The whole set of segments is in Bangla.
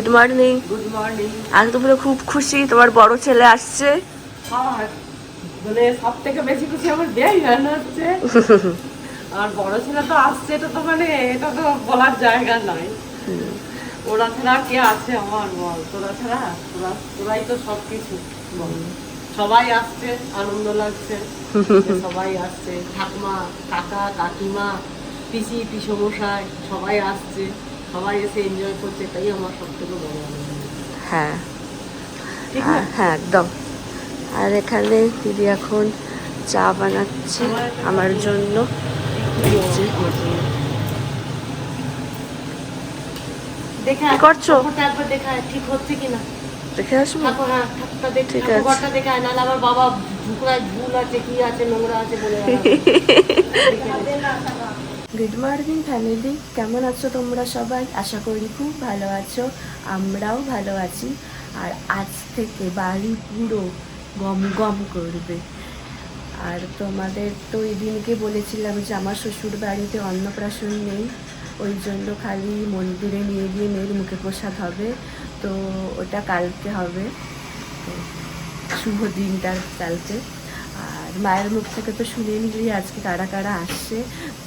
Good morning. Good morning. আজ তো পুরো খুব খুশি, তোমার বড় ছেলে আসছে। মানে সব থেকে বেশি খুশি আমার দেই রান্না হচ্ছে। আর বড় ছেলে তো আসছে, এটা তো মানে এটা তো বলার জায়গা নাই। ওরা ছাড়া কে আছে আমার, বল? তোরা ছাড়া তোরাই তো সবকিছু। সবাই আসছে, আনন্দ লাগছে সবাই আসছে। ঠাকুমা, কাকা, কাকিমা, পিসি, পিসমশাই সবাই আসছে, সবাই এসে এনজয় করছে, এটাই আমার সব থেকে বড় আনন্দ। হ্যাঁ হ্যাঁ একদম। আর এখানে দিদি এখন চা বানাচ্ছে আমার জন্য। দেখে কি করছো? একবার দেখা ঠিক হচ্ছে কিনা দেখে আসবো। ঠিক আছে, দেখে নাহলে আমার বাবা ঝুঁকড়ায় ঝুল আছে, কি আছে, নোংরা আছে বলে। গুড মর্নিং ফ্যামিলি, কেমন আছো তোমরা সবাই? আশা করি খুব ভালো আছো, আমরাও ভালো আছি। আর আজ থেকে বাড়ি পুরো গম গম করবে। আর তোমাদের তো এই দিনকে বলেছিলাম যে আমার শ্বশুর বাড়িতে অন্নপ্রাশন নেই, ওই জন্য খালি মন্দিরে নিয়ে গিয়ে মেয়ের মুখে প্রসাদ হবে। তো ওটা কালকে হবে, তো শুভ দিনটার কালকে। আর মায়ের মুখ থেকে তো শুনে নিলি আজকে কারা কারা আসছে।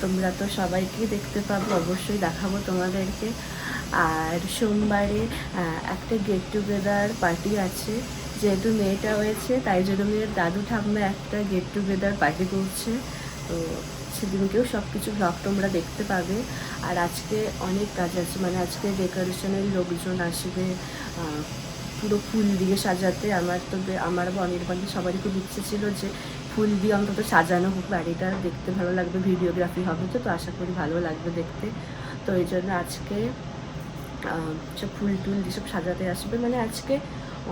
তোমরা তো সবাইকেই দেখতে পাবো, অবশ্যই দেখাবো তোমাদেরকে। আর সোমবারে একটা গেট টুগেদার পার্টি আছে, যেহেতু মেয়েটা হয়েছে তাই জন্য মেয়ের দাদু ঠাম্মা একটা গেট টুগেদার পার্টি করছে। তো সেদিনকেও সব কিছু ব্লগ তোমরা দেখতে পাবে। আর আজকে অনেক কাজ আছে, মানে আজকে ডেকোরেশনের লোকজন আসবে পুরো ফুল দিয়ে সাজাতে। আমার অনির্বাণী সবারই খুব ইচ্ছে ছিল যে ফুল দিয়ে অন্তত সাজানো হোক বাড়িটা, দেখতে ভালো লাগবে, ভিডিওগ্রাফি হবে, তো আশা করি ভালো লাগবে দেখতে। তো এই জন্য আজকে সব ফুল টুল যেসব সাজাতে আসবে, মানে আজকে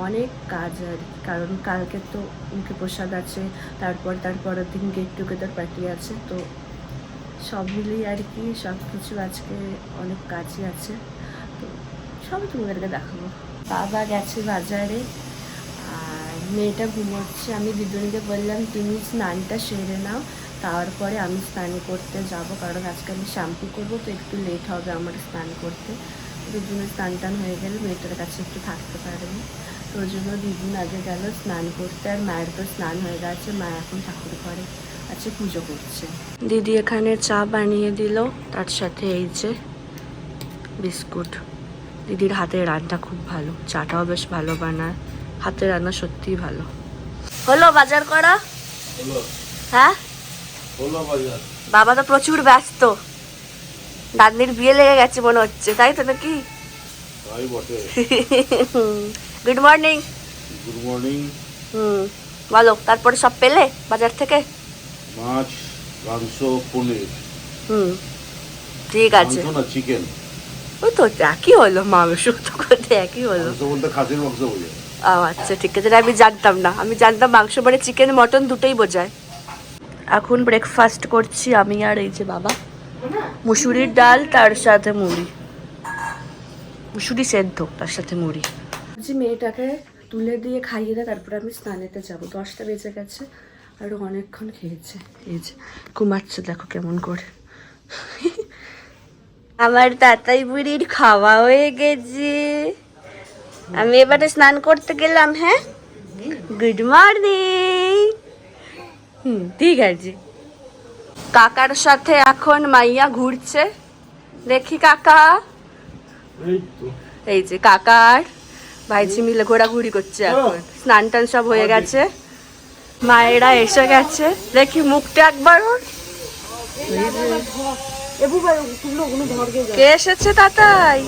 অনেক কাজ আর কি। কারণ কালকে তো মুখে প্রসাদ আছে, তারপরের দিন গেট টুগেদার পার্টি আছে, তো সব মিলিয়ে আর কি সব কিছু আজকে অনেক কাজই আছে। তো সবই তোমাদেরকে দেখাবো। বাবা গেছে বাজারে আর মেয়েটা ঘুমোচ্ছে। আমি দিদুনকে বললাম তুমি স্নানটা সেরে নাও, তারপরে আমি স্নান করতে যাব, কারণ আজকে আমি শ্যাম্পু করবো, তো একটু লেট হবে আমার স্নান করতে। দিদুনের স্নান টান হয়ে গেলে মেয়েটার কাছে একটু থাকতে পারবে, তো ওই জন্য দিদুন আগে গেল স্নান করতে। আর মায়ের তো স্নান হয়ে গেছে, মা এখন ঠাকুর ঘরে আছে, পুজো করছে। দিদি এখানে চা বানিয়ে দিল, তার সাথে এই যে বিস্কুট। দিদির হাতের রান্না খুব ভালো, চাটাও বেশ ভালো বানায়, হাতের রান্না সত্যিই ভালো। হলো বাজার করা? হ্যাঁ বাবা তো প্রচুর ব্যস্ত, দাদির বিয়ে লেগে গেছে মনে হচ্ছে, তাই তো নাকি? Good morning. Good morning. বলো, তারপরে সব পেলে বাজার থেকে? মাছ, মাংস, পনির। ঠিক আছে। মাংস না চিকেন? ওই তো একই হলো, মাংস তো করতে একই হলো। মাংস বলতে খাসির মাংস বোঝায়। আচ্ছা ঠিক আছে, আমি জানতাম না, আমি জানতাম মাংস মানে চিকেন মটন দুটোই বোঝায়। এখন ব্রেকফাস্ট করছি আমি আর এই যে বাবা, মুসুরির ডাল তার সাথে মুড়ি, মুসুরি সেদ্ধ তার সাথে মুড়ি। যে মেয়েটাকে তুলে দিয়ে খাইয়ে দেয়, তারপরে আমি স্নানেতে যাবো। 10টা বেজে গেছে, আরও অনেকক্ষণ খেয়েছে। এই যে ঘুমাচ্ছে, দেখো কেমন করে। আমার তাতাই বুড়ির খাওয়া হয়ে গেছে, আমি এবারে স্নান করতে গেলাম। হ্যাঁ, গুড মর্নিং। ঠিক আছে। কাকার সাথে এখন মাইয়া ঘুরছে, দেখি কাকা। এই যে কাকার ভাইজি মিলে ঘোরাঘুরি করছে এখন, স্নান টান সব হয়ে গেছে, মায়েরা এসে গেছে। দেখি মুখটা একবার ওর। কে এসেছে তাতাই?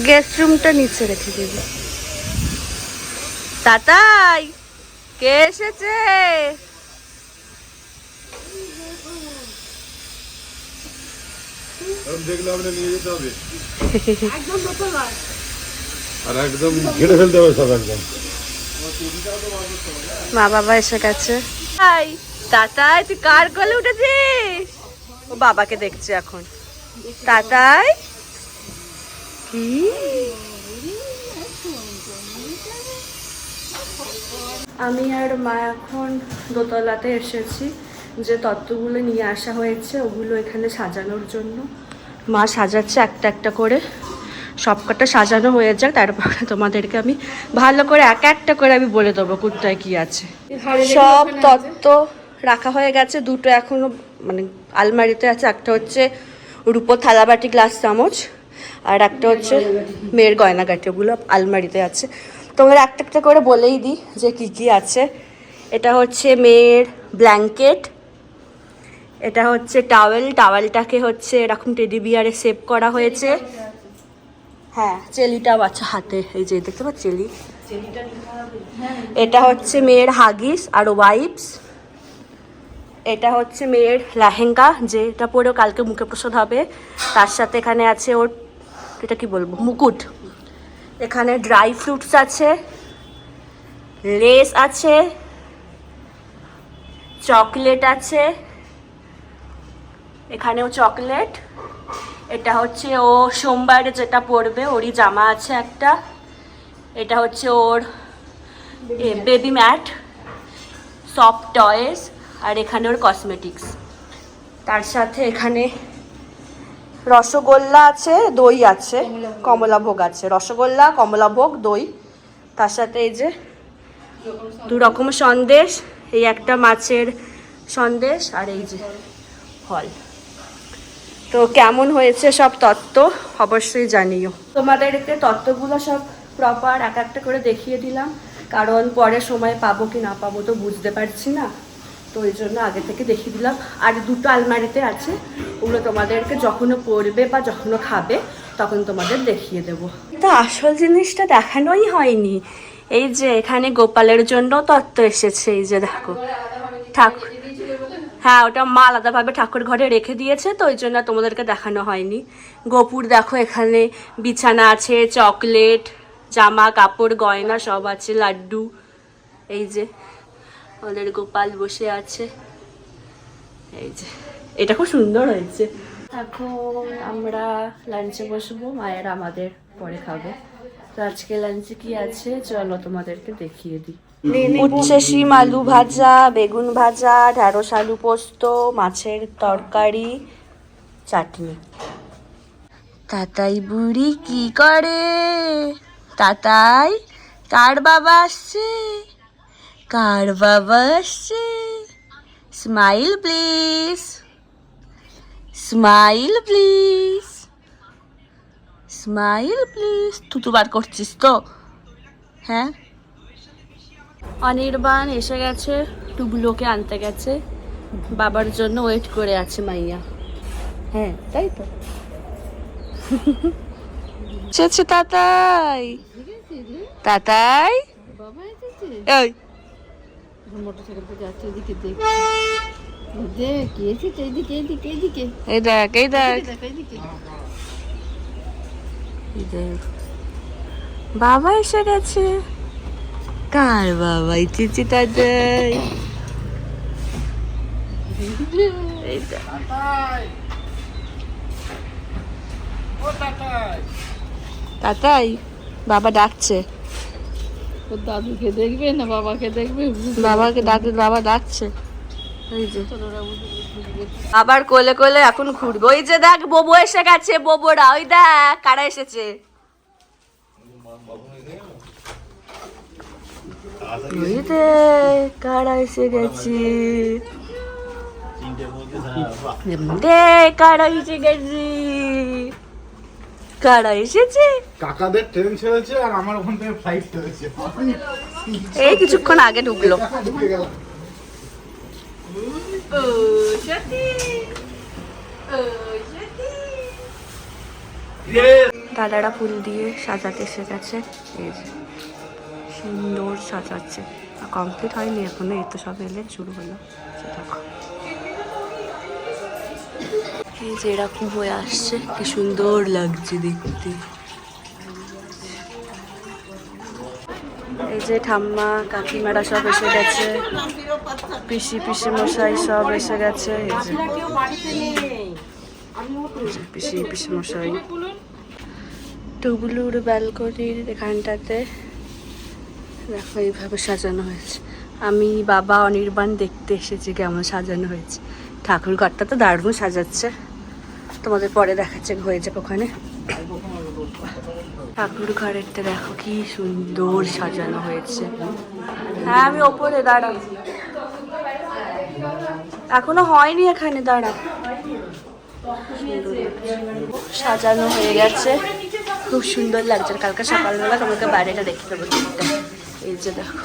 গেস্ট রুমটা নিচে রেখে দেবে। তাতাই কে এসেছে? দেখলে আমরা নিয়ে যেতে হবে, আর একদম ঘিরে ফেলতে হবে সব একদম। মা বাবা এসে গেছে। তাতাই তুই কার কোলে উঠেছিস? ও বাবাকে দেখছে এখন। তাতাই কি আমি আর মা এখন দোতলাতে এসেছি, যে তত্ত্বগুলো নিয়ে আসা হয়েছে ওগুলো এখানে সাজানোর জন্য। মা সাজাচ্ছে একটা একটা করে, সবকটা সাজানো হয়ে যাক, তারপরে তোমাদেরকে আমি ভালো করে এক একটা করে আমি বলে দেবো কোনটায় কি আছে। সব তত্ত্ব রাখা হয়ে গেছে, দুটো এখনো মানে আলমারিতে আছে। একটা হচ্ছে রূপোর থালাবাটি গ্লাস চামচ, আর একটা হচ্ছে মেয়ের গয়নাগাটি, ওগুলো আলমারিতে আছে। তোমাদের একটা একটা করে বলেই দিই যে কি কি আছে। এটা হচ্ছে মেয়ের ব্ল্যাঙ্কেট, এটা হচ্ছে টাওয়েল, টাওয়েলটাকে হচ্ছে এরকম টেডি বিয়ারে সেভ করা হয়েছে। হ্যাঁ, চেলিটাও আছে হাতে, এই যে দেখতে পাচ্ছ চেলি। এটা হচ্ছে মেয়ের হাগিস আর ওয়াইপস। এটা হচ্ছে মেয়ের লেহেঙ্গা, যেটা পরেও কালকে মুখে প্রসাদ হবে। তার সাথে এখানে আছে ওর, এটা কি বলবো, মুকুট। এখানে ড্রাই ফ্রুটস আছে, লেস আছে, চকলেট আছে, এখানেও চকলেট। এটা হচ্ছে ও সোমবারে যেটা পরবে ওরই জামা আছে একটা। এটা হচ্ছে ওর বেবি ম্যাট, সফট টয়েস, আর এখানে ওর কসমেটিক্স। তার সাথে এখানে রসগোল্লা আছে, দই আছে, কমলাভোগ আছে, রসগোল্লা, কমলাভোগ, দই। তার সাথে এই যে দু রকম সন্দেশ, এই একটা মাছের সন্দেশ, আর এই যে ফল। তো কেমন হয়েছে সব তত্ত্ব অবশ্যই জানিও। তোমাদেরকে তত্ত্বগুলো সব প্রপার এক একটা করে দেখিয়ে দিলাম, কারণ পরে সময় পাবো কি না পাবো তো বুঝতে পারছি না, তো ওই জন্য আগে থেকে দেখিয়ে দিলাম। আর দুটো আলমারিতে আছে, ওগুলো তোমাদেরকে যখনও পড়বে বা যখনও খাবে তখন তোমাদের দেখিয়ে দেবো। তো আসল জিনিসটা দেখানোই হয়নি, এই যে এখানে গোপালের জন্য তত্ত্ব এসেছে। এই যে দেখো ঠাকুর, হ্যাঁ ওটা মা আলাদাভাবে ঠাকুর ঘরে রেখে দিয়েছে, তো ওই জন্য তোমাদেরকে দেখানো হয়নি। গোপুর দেখো এখানে বিছানা আছে, চকলেট, জামা কাপড়, গয়না সব আছে, লাড্ডু। এই যে ওদের গোপাল বসে আছে, এই যে এটা খুব সুন্দর হয়েছে। এখন আমরা লাঞ্চে বসবো, মায়ের আমাদের পরে খাবে। তো আজকে লাঞ্চে কি আছে চলো তোমাদেরকে দেখিয়ে দিই। উচ্ছে শিম আলু ভাজা, বেগুন ভাজা, ঢ্যাঁড়স আলু পোস্ত, মাছের তরকারি, চাটনি। তাতাই বুড়ি কি করে? তাতাই, কার বাবা আসছে? কার বাবা আসছে? Smile please, smile please, smile please. তুই বার করছিস তো? হ্যাঁ, অনির্বাণ এসে গেছে, টুবলুকে আনতে গেছে, বাবার জন্য ওয়েট করে আছে মাইয়া। হ্যাঁ তাই তো। এসেছে তাতাই, তাতাই ওই মোটরসাইকেল থেকে যাচ্ছে, এদিকে দেখ, দেখ কি এসেছে, এইদিকে এইদিকে এইদিকে, এই দেখ, এই দেখ, এইদিকে। এই দেখ, বাবা এসে গেছে। কার বাবা? চিচি তাতাই। এই দেখ, তাতাই বাবা ডাকছে। ওর দাদুকে দেখবে না বাবাকে দেখবে? বাবাকে দাদু, বাবা ডাকছে। এই যে আবার কোলে কোলে এখন ঘুরবে। ওই যে দেখ বোবো এসে গেছে, বোবোরা ওই দেখ কারা এসেছে। ওই দেখ কারা এসে গেছে, দেখ কারা এসে গেছে, কারা এসেছে। কাকাদের ট্রেন ছেড়েছে আর আমার ওখান থেকে ফ্লাইট ছেড়েছে। এই কিছুক্ষণ আগে ঢুকলো। ঢুকে গেলাম। দাদারা ফুল দিয়ে সাজাতে এসে গেছে, এই যে সুন্দর সাজাচ্ছে, কমপ্লিট হয়নি এখনো, এই তো সব এলে শুরু হলো। দেখো এই যে এরকম হয়ে আসছে, কি সুন্দর লাগছে দেখতে। এই যে ঠাম্মা কাকিমারা সব এসে গেছে, পিসি পিসি মশাই সব এসে গেছে। এই যে পিসি পিসি মশাই, টুবলুর ব্যালকনির এখানটাতে দেখো এইভাবে সাজানো হয়েছে। আমি বাবা অনির্বাণ দেখতে এসেছি কেমন সাজানো হয়েছে। ঠাকুর ঘরটা তো দারুণ সাজাচ্ছে, তোমাদের পরে দেখাচ্ছে হয়ে যাবে ওখানে। ঠাকুর ঘরেরটা দেখো কি সুন্দর সাজানো হয়েছে। হ্যাঁ আমি ওপরে দাঁড়াও, এখনো হয়নি এখানে, দাঁড়াও। সাজানো হয়ে গেছে, খুব সুন্দর লাগছে। কালকে সকালবেলা তোমাকে বাইরেটা দেখে দেবো ঠিকটা। এই যে দেখো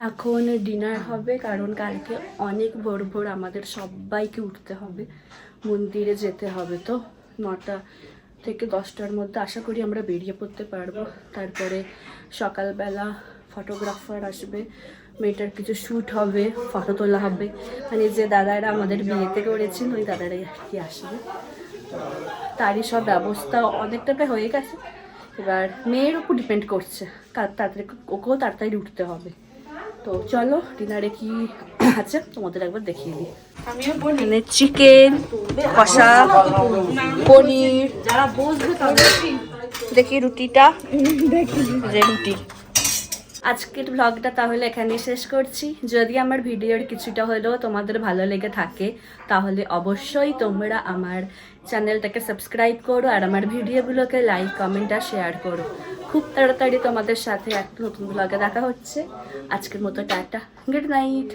এখন ডিনার হবে, কারণ কালকে অনেক ভোর ভোর আমাদের সবাইকে উঠতে হবে, মন্দিরে যেতে হবে। তো 9টা থেকে 10টার মধ্যে আশা করি আমরা বেরিয়ে পড়তে পারবো। তারপরে সকালবেলা ফটোগ্রাফার আসবে, মেয়েটার কিছু শ্যুট হবে, ফটো তোলা হবে। মানে যে দাদারা আমাদের বিয়েতে করেছেন ওই দাদারাই আর কি আসবে। তারই সব ব্যবস্থা অনেকটা প্রায় হয়ে গেছে, এবার মেয়ের উপর ডিপেন্ড করছে, তাড়াতাড়ি ওকেও তাড়াতাড়ি উঠতে হবে। তো চলো ডিনারে কি আছে তোমাদের একবার দেখিয়ে দিই। এখানে চিকেন কষা, পনির, যারা বসবে তাদের দেখি রুটিটা, যে রুটি। আজকের ব্লগটা তাহলে এখানেই শেষ করছি। যদি আমার ভিডিওর কিছুটা হলেও তোমাদের ভালো লেগে থাকে তাহলে অবশ্যই তোমরা আমার চ্যানেলটাকে সাবস্ক্রাইব করো আর আমার ভিডিওগুলোকে লাইক, কমেন্ট আর শেয়ার করো। খুব তাড়াতাড়ি তোমাদের সাথে একটা নতুন ব্লগে দেখা হচ্ছে। আজকের মতো টাটা, গুড নাইট।